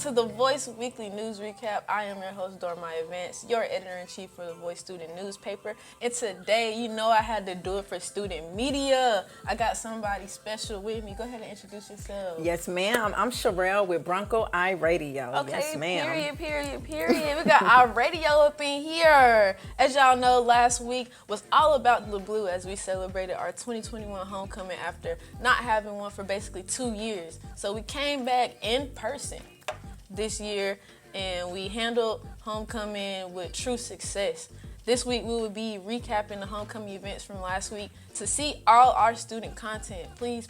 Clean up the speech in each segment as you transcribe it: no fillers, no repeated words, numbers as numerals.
to the Voice Weekly News Recap. I am your host, Dormaya Vance, your editor-in-chief for the Voice Student Newspaper. And today, you know I had to do it for student media. I got somebody special with me. Go ahead and introduce yourself. Yes, ma'am. I'm Sherelle with Bronco Radio. Okay, yes, ma'am. Period. We got our radio up in here. As y'all know, last week was all about the blue as we celebrated our 2021 homecoming after not having one for basically 2 years. So we came back in person this year and we handled homecoming with true success. This week we will be recapping the homecoming events from last week. To see all our student content, please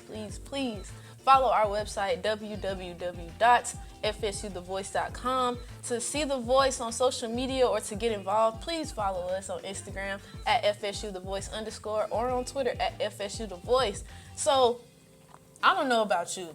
follow our website www.fsuthevoice.com. To see The Voice on social media or to get involved, please follow us on Instagram at FSUTheVoice_ or on Twitter at FSUTheVoice. So I don't know about you,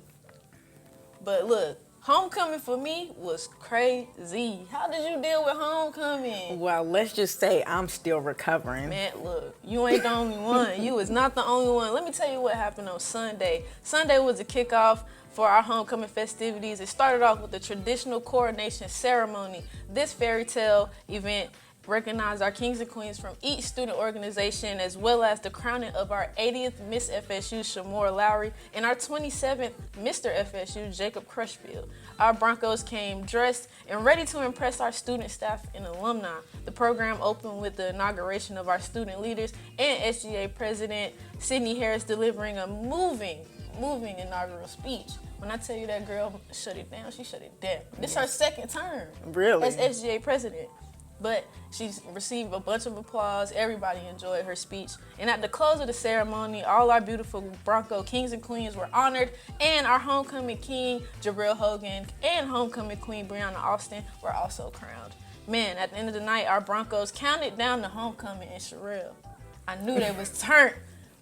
but look, homecoming for me was crazy. How did you deal with homecoming? Well, let's just say I'm still recovering. Man, look, you ain't the only one. You was not the only one. Let me tell you what happened on Sunday. Sunday was the kickoff for our homecoming festivities. It started off with the traditional coronation ceremony. This fairy tale event recognized our kings and queens from each student organization, as well as the crowning of our 80th Miss FSU, Shamora Lowry, and our 27th Mr. FSU, Jacob Crushfield. Our Broncos came dressed and ready to impress our student, staff, and alumni. The program opened with the inauguration of our student leaders and SGA President Sydney Harris delivering a moving inaugural speech. When I tell you that girl shut it down, she shut it down. This is her second term as SGA President. But she received a bunch of applause. Everybody enjoyed her speech. And at the close of the ceremony, all our beautiful Bronco kings and queens were honored, and our homecoming king, Jabril Hogan, and homecoming queen, Brianna Austin, were also crowned. Man, at the end of the night, our Broncos counted down the homecoming in Sherelle. I knew they was turned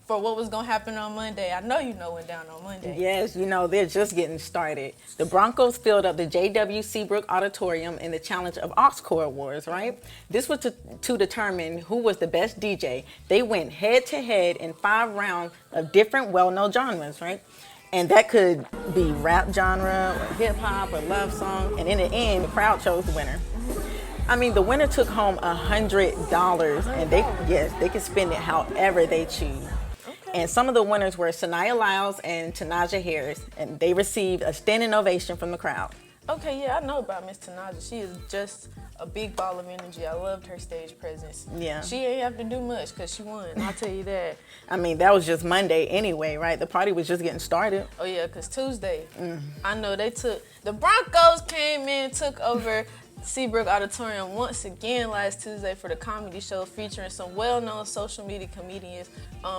for what was going to happen on Monday. I know you know went down on Monday. Yes, you know, they're just getting started. The Broncos filled up the J.W. Seabrook Auditorium in the Challenge of Oscor Awards, right? This was to determine who was the best DJ. They went head-to-head in 5 rounds of different well-known genres, right? And that could be rap genre, or hip-hop, or love song. And in the end, the crowd chose the winner. I mean, the winner took home $100, and they can spend it however they choose. And some of the winners were Sanaya Lyles and Tanaja Harris, and they received a standing ovation from the crowd. Okay, yeah, I know about Miss Tanaja. She is just a big ball of energy. I loved her stage presence. Yeah. She ain't have to do much because she won, I'll tell you that. I mean, that was just Monday anyway, right? The party was just getting started. Oh, yeah, because Tuesday, I know the Broncos came in, took over Seabrook Auditorium once again last Tuesday for the comedy show featuring some well-known social media comedians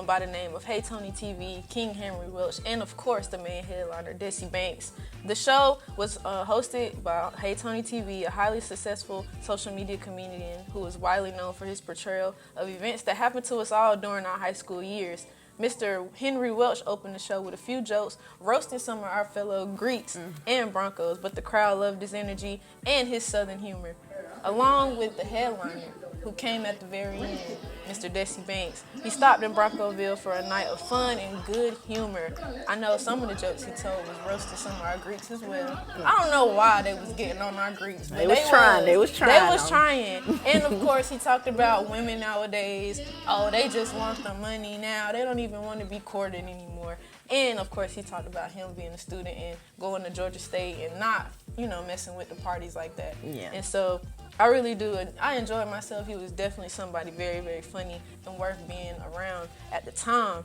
by the name of Hey Tony TV, King Henry Welch, and of course the main headliner, Desi Banks. The show was hosted by Hey Tony TV, a highly successful social media comedian who is widely known for his portrayal of events that happened to us all during our high school years. Mr. Henry Welch opened the show with a few jokes, roasting some of our fellow Greeks and Broncos, but the crowd loved his energy and his southern humor. Along with the headliner, who came at the very end, Mr. Desi Banks. He stopped in Broncoville for a night of fun and good humor. I know some of the jokes he told was roasting some of our Greeks as well. I don't know why they was getting on our Greeks, but they was trying. And of course, he talked about women nowadays. Oh, they just want the money now. They don't even want to be courted anymore. And of course, he talked about him being a student and going to Georgia State and not, messing with the parties like that. Yeah. And so I really do. I enjoyed myself. He was definitely somebody very, very funny and worth being around at the time.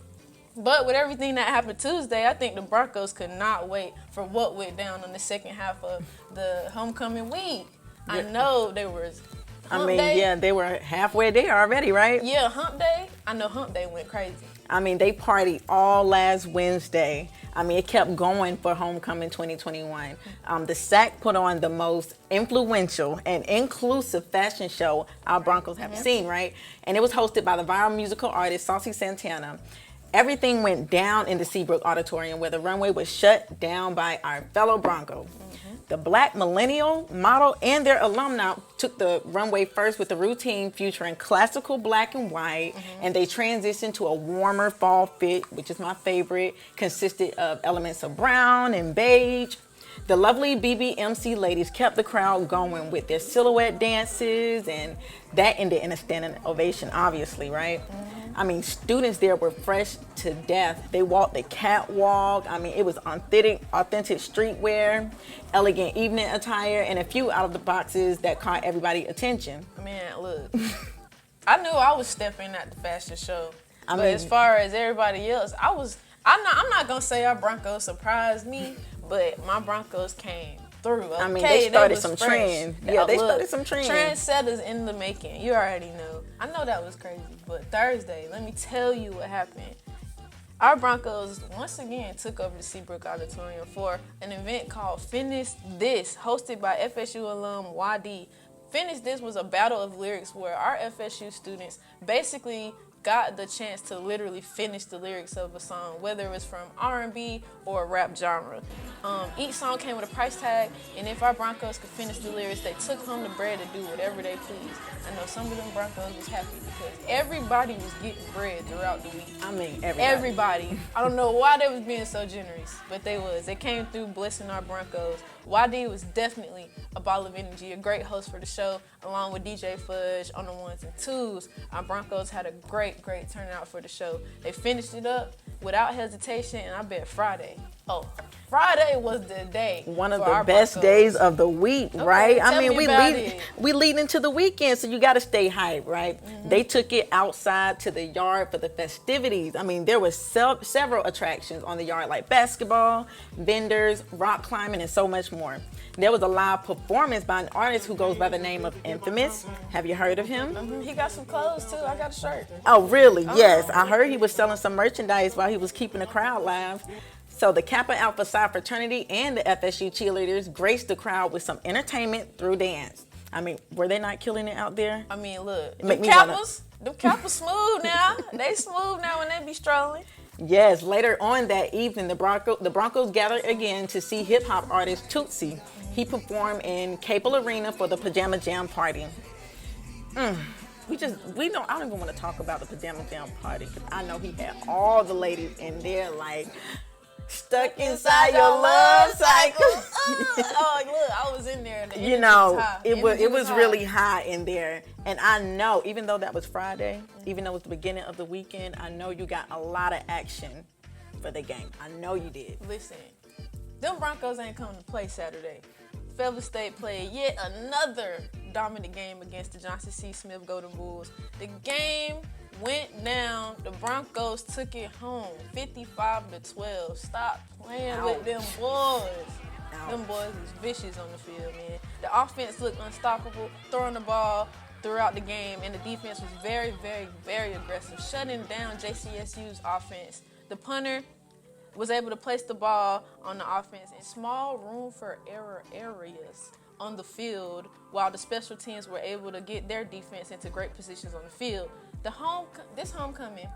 But with everything that happened Tuesday, I think the Broncos could not wait for what went down on the second half of the homecoming week. Yeah. I know there was hump day. They were halfway there already, right? Yeah, hump day. I know hump day went crazy. I mean, they partied all last Wednesday. I mean, it kept going for Homecoming 2021. The SAC put on the most influential and inclusive fashion show our Broncos have seen, right? And it was hosted by the viral musical artist Saucy Santana. Everything went down in the Seabrook Auditorium where the runway was shut down by our fellow Broncos. The Black millennial model and their alumni took the runway first with a routine featuring classical black and white, and they transitioned to a warmer fall fit, which is my favorite, consisted of elements of brown and beige. The lovely BBMC ladies kept the crowd going with their silhouette dances, and that ended in a standing ovation, obviously, right? I mean, students there were fresh to death. They walked the catwalk. I mean, it was authentic streetwear, elegant evening attire, and a few out of the boxes that caught everybody's attention. Man, look, I knew I was stepping at the fashion show. But mean, as far as everybody else, I'm not gonna say our Broncos surprised me, but my Broncos came through. Okay? I mean, they started some fresh. trends. Yeah, they started some trends. Trendsetters in the making. You already know. I know that was crazy, but Thursday, let me tell you what happened. Our Broncos once again took over the Seabrook Auditorium for an event called Finish This, hosted by FSU alum YD. Finish This was a battle of lyrics where our FSU students basically got the chance to literally finish the lyrics of a song, whether it was from R&B or a rap genre. Each song came with a price tag, and if our Broncos could finish the lyrics, they took home the bread to do whatever they pleased. I know some of them Broncos was happy because everybody was getting bread throughout the week. I mean, Everybody. I don't know why they was being so generous, but they was. They came through blessing our Broncos. YD was definitely a ball of energy, a great host for the show, along with DJ Fudge on the ones and twos. Our Broncos had a great turnout for the show. They finished it up without hesitation, and I bet Friday was the day. One of the best days of the week, right? I mean, we lead into the weekend, so you got to stay hyped, right? Mm-hmm. They took it outside to the yard for the festivities. I mean, there was several attractions on the yard, like basketball, vendors, rock climbing, and so much more. There was a live performance by an artist who goes by the name of Infamous. Have you heard of him? Mm-hmm. He got some clothes too. I got a shirt. Oh, really? Yes. I heard he was selling some merchandise while he was keeping the crowd live. So the Kappa Alpha Psi fraternity and the FSU cheerleaders graced the crowd with some entertainment through dance. I mean, were they not killing it out there? I mean, look, them Kappas smooth now. They smooth now when they be strolling. Yes, later on that evening, the Broncos gathered again to see hip-hop artist Tootsie. He performed in Capel Arena for the Pajama Jam party. I don't even want to talk about the Pajama Jam party because I know he had all the ladies in there like stuck inside your love cycle. Oh, look, I was in there. And you know, it was really high in there. And I know, even though that was Friday, even though it was the beginning of the weekend, I know you got a lot of action for the game. I know you did. Listen, them Broncos ain't coming to play Saturday. Fayetteville State played yet another dominant game against the Johnson C. Smith Golden Bulls. The game went down. The Broncos took it home, 55-12. Stop playing with them boys. Them boys was vicious on the field, man. The offense looked unstoppable, throwing the ball throughout the game, and the defense was very, very, very aggressive, shutting down JCSU's offense. The punter was able to place the ball on the offense in small room for error areas on the field, while the special teams were able to get their defense into great positions on the field. This homecoming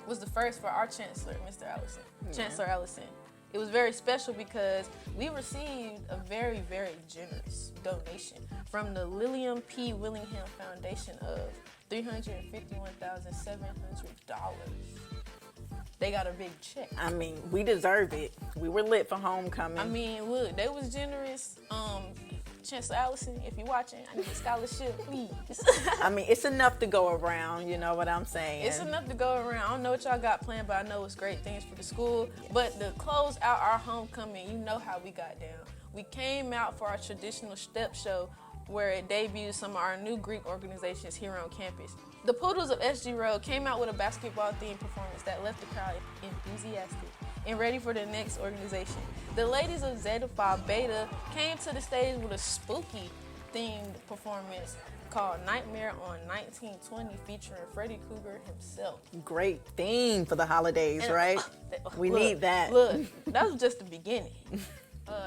was the first for our Chancellor, Mr. Allison, Chancellor Allison. It was very special because we received a very, very generous donation from the Lillian P. Willingham Foundation of $351,700. They got a big check. I mean, we deserve it. We were lit for homecoming. I mean, look, they was generous. Chancellor Allison, if you're watching, I need a scholarship, please. I mean, it's enough to go around, you know what I'm saying? It's enough to go around. I don't know what y'all got planned, but I know it's great things for the school. Yes. But to close out our homecoming, you know how we got down. We came out for our traditional step show where it debuted some of our new Greek organizations here on campus. The Poodles of SG Road came out with a basketball-themed performance that left the crowd enthusiastic and ready for the next organization. The ladies of Zeta Phi Beta came to the stage with a spooky themed performance called Nightmare on 1920 featuring Freddy Krueger himself. Great theme for the holidays, right? We need that. Look, that was just the beginning.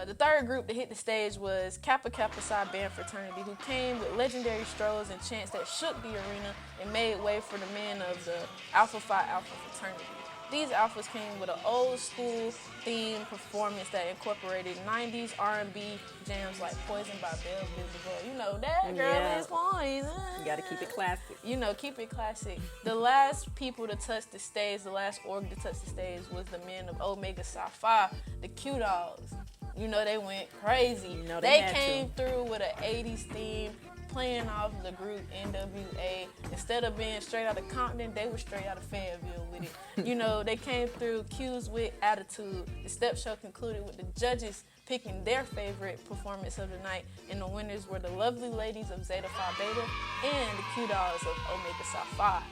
The third group to hit the stage was Kappa Kappa Psi Band Fraternity, who came with legendary strolls and chants that shook the arena and made way for the men of the Alpha Phi Alpha Fraternity. These alphas came with an old school themed performance that incorporated 90s R&B jams like Poison by Belle Biv. You know, that girl is poison. You gotta keep it classic. You know, keep it classic. The last people to touch the stage, the last org to touch the stage was the men of Omega Psi Phi, the Q Dogs. You know they went crazy. You know they had came to. through with an 80s theme, playing off the group NWA. Instead of being straight out of Compton, they were straight out of Fayetteville with it. You know, they came through cues with attitude. The step show concluded with the judges picking their favorite performance of the night, and the winners were the lovely ladies of Zeta Phi Beta and the Q Dolls of Omega Psi Phi.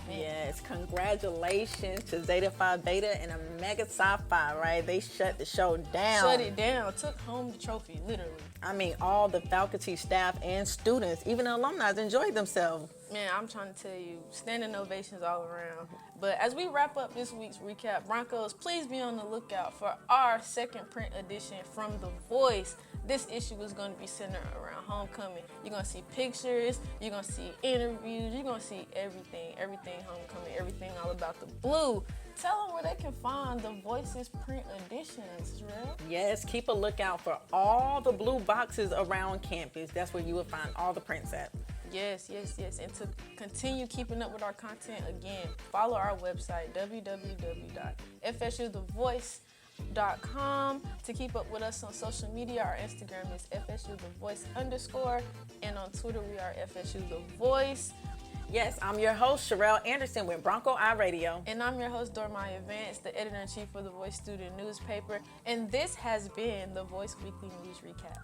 Yes, congratulations to Zeta Phi Beta and Omega Psi Phi, right? They shut the show down. Shut it down, took home the trophy, literally. I mean, all the faculty, staff, and students, even the alumni, enjoyed themselves. Man, I'm trying to tell you, standing ovations all around. But as we wrap up this week's recap, Broncos, please be on the lookout for our second print edition from The Voice. This issue is going to be centered around homecoming. You're going to see pictures, you're going to see interviews, you're going to see everything homecoming, everything all about the blue. Tell them where they can find The Voice's print editions, Jarrell. Yes, keep a lookout for all the blue boxes around campus. That's where you will find all the prints at. Yes. And to continue keeping up with our content, again, follow our website, www.fsuthevoice.com. To keep up with us on social media, our Instagram is FSUTheVoice_, and on Twitter, we are FSUTheVoice. Yes, I'm your host, Sherelle Anderson with Bronco iRadio. And I'm your host, Dormaya Vance, the editor-in-chief of The Voice student newspaper. And this has been The Voice Weekly News Recap.